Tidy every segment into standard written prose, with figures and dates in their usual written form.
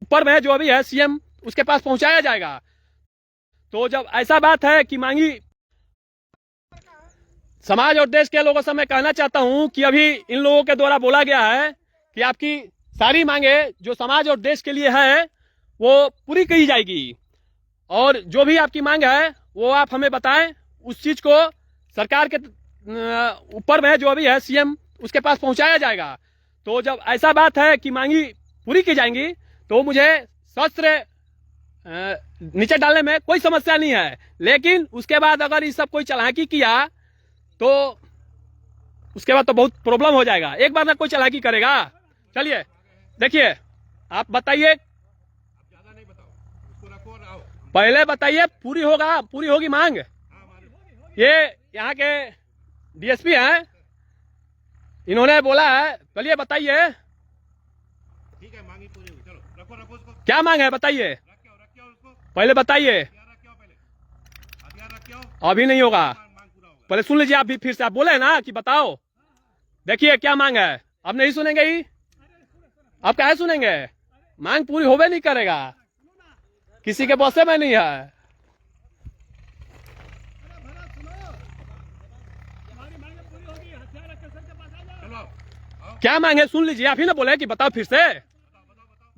ऊपर में जो भी है सीएम उसके पास पहुंचाया जाएगा। तो जब ऐसा बात है कि मांगी समाज और देश के लोगों से मैं कहना चाहता हूं कि अभी इन लोगों के द्वारा बोला गया है कि आपकी सारी मांगे जो समाज और देश के लिए है वो पूरी की जाएगी, और जो भी आपकी मांग है वो आप हमें बताएं, उस चीज को सरकार के ऊपर में जो भी है सीएम उसके पास पहुंचाया जाएगा। तो जब ऐसा बात है कि मांगी पूरी की जाएंगी तो मुझे शस्त्र नीचे डालने में कोई समस्या नहीं है, लेकिन उसके बाद अगर ये सब कोई चालाकी किया तो उसके बाद तो बहुत प्रॉब्लम हो जाएगा। एक बार ना कोई चालाकी करेगा। चलिए देखिए, आप बताइए, पहले बताइए पूरी होगी मांग। ये यहाँ के डीएसपी हैं, इन्होंने बोला है, चलिए बताइए ठीक है, मांगी पूरी हुई, चलो रखो उसको। क्या मांग है बताइए, रखियो उसको, पहले बताइए। हथियार रखियो। अभी नहीं होगा, मांग पूरा होगा। पहले सुन लीजिए। आप भी फिर से आप बोले ना कि बताओ, देखिए क्या मांग है। अब नहीं सुनेंगे ही, आप क्या सुनेंगे? मांग पूरी होवे नहीं करेगा, किसी के बसे में नहीं है। क्या मांग है सुन लीजिए, आप ही ना बोले कि बताओ फिर से।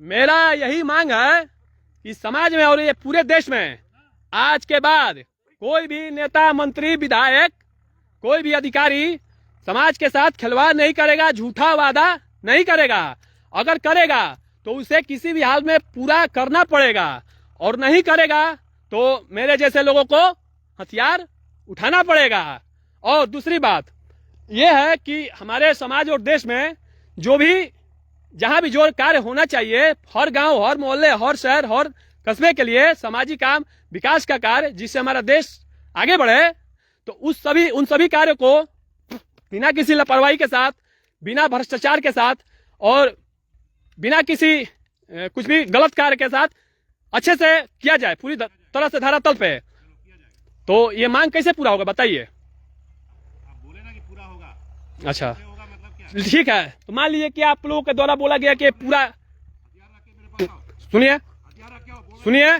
मेरा यही मांग है कि समाज में और ये पूरे देश में आज के बाद कोई भी नेता, मंत्री, विधायक, कोई भी अधिकारी समाज के साथ खिलवाड़ नहीं करेगा, झूठा वादा नहीं करेगा। अगर करेगा तो उसे किसी भी हाल में पूरा करना पड़ेगा, और नहीं करेगा तो मेरे जैसे लोगों को हथियार उठाना पड़ेगा। और दूसरी बात यह है कि हमारे समाज और देश में जो भी जहां भी जो कार्य होना चाहिए, हर गांव, हर मोहल्ले, हर शहर, हर कस्बे के लिए सामाजिक काम, विकास का कार्य, जिससे हमारा देश आगे बढ़े, तो उन सभी कार्यों को बिना किसी लापरवाही के साथ, बिना भ्रष्टाचार के साथ और बिना किसी कुछ भी गलत कार्य के साथ अच्छे से किया जाए, पूरी तरह से धरातल पे। तो ये मांग कैसे पूरा होगा बताइए? आप बोले ना कि पूरा होगा। अच्छा होगा मतलब क्या? ठीक है, तो मान लीजिए कि आप लोगों के द्वारा बोला गया कि पूरा, हथियार रख के मेरे पास आओ। सुनिए हथियार रखे हो, बोल सुनिए, रहे ना,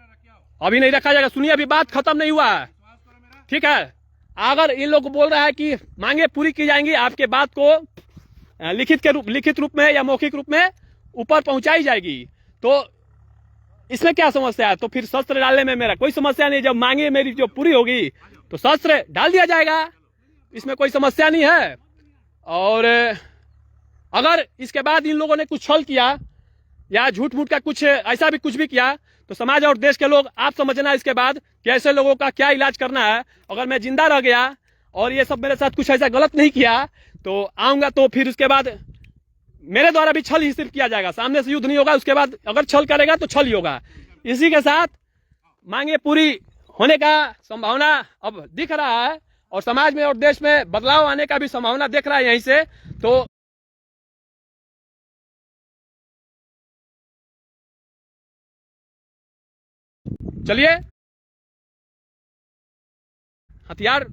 रखे हो। अभी नहीं रखा जाएगा। सुनिए, अभी बात खत्म नहीं हुआ है, विश्वास करो मेरा। ठीक है? अगर इन लोग बोल रहा है कि मांगे पूरी की जाएंगी, आपके बात को लिखित रूप में या मौखिक रूप में ऊपर पहुंचाई जाएगी, तो इसमें क्या समस्या है? तो फिर शस्त्र डालने में मेरा कोई समस्या नहीं। जब मांगे मेरी जो पूरी होगी तो शस्त्र डाल दिया जाएगा, इसमें कोई समस्या नहीं है। और अगर इसके बाद इन लोगों ने कुछ छल किया या झूठ मूठ का कुछ ऐसा भी कुछ भी किया, तो समाज और देश के लोग, आप समझना इसके बाद कि ऐसे लोगों का क्या इलाज करना है। अगर मैं जिंदा रह गया और ये सब मेरे साथ कुछ ऐसा गलत नहीं किया तो आऊंगा, तो फिर उसके बाद मेरे द्वारा भी छल ही सिर्फ किया जाएगा, सामने से युद्ध नहीं होगा। उसके बाद अगर छल करेगा तो छल ही होगा। इसी के साथ मांगे पूरी होने का संभावना अब दिख रहा है, और समाज में और देश में बदलाव आने का भी संभावना दिख रहा है यहीं से। तो चलिए, हथियार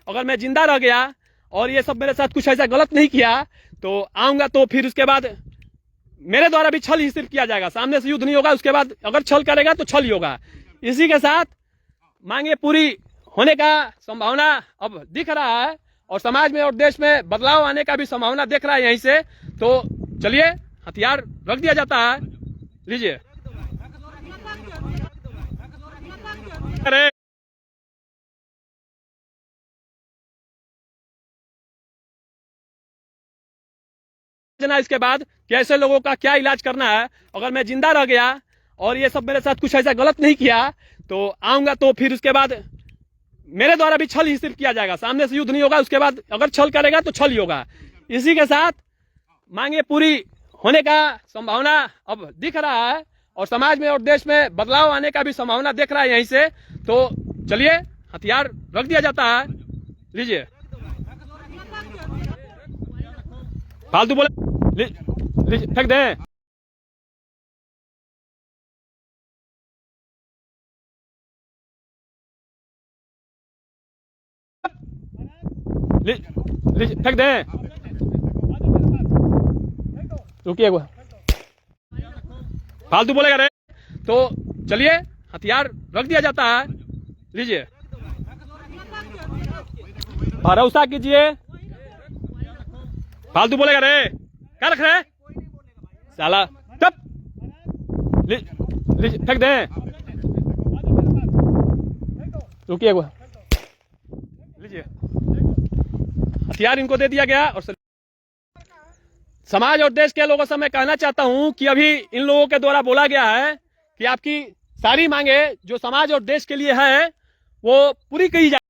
अगर मैं जिंदा रह गया और ये सब मेरे साथ कुछ ऐसा गलत नहीं किया तो आऊंगा, तो फिर उसके बाद मेरे द्वारा भी छल ही सिर्फ किया जाएगा, सामने से युद्ध नहीं होगा। उसके बाद अगर छल करेगा तो छल ही होगा। इसी के साथ मांगे पूरी होने का संभावना अब दिख रहा है, और समाज में और देश में बदलाव आने का भी संभावना दिख रहा है यहीं से। तो चलिए, हथियार रख दिया जाता है, लीजिए। अरे इसके बाद कि ऐसे लोगों का क्या इलाज करना है। अगर मैं जिंदा रह गया और ये सब मेरे साथ कुछ ऐसा गलत नहीं किया तो आऊंगा, तो फिर उसके बाद मेरे द्वारा भी छल ही सिर्फ किया जाएगा, सामने से युद्ध नहीं होगा। उसके बाद अगर छल करेगा तो छल ही होगा। इसी के साथ मांगे पूरी होने का संभावना अब दिख रहा है, और समाज में और देश में बदलाव आने का भी संभावना दिख रहा है यहीं से। तो चलिए, हथियार रख दिया जाता है, लीजिए। फालतू बोले फेंक दें। फेंक दें। रुकिए, फालतू बोलेगा रे तो चलिए हथियार रख दिया जाता है। लीजिए, भरोसा कीजिए। फालतू बोलेगा रे, क्या रख रहे साला, तब फेंक दें। रुकिए, लीजिए, हथियार इनको दे दिया गया। और समाज और देश के लोगों से मैं कहना चाहता हूं कि अभी इन लोगों के द्वारा बोला गया है कि आपकी सारी मांगे जो समाज और देश के लिए है वो पूरी की जाए।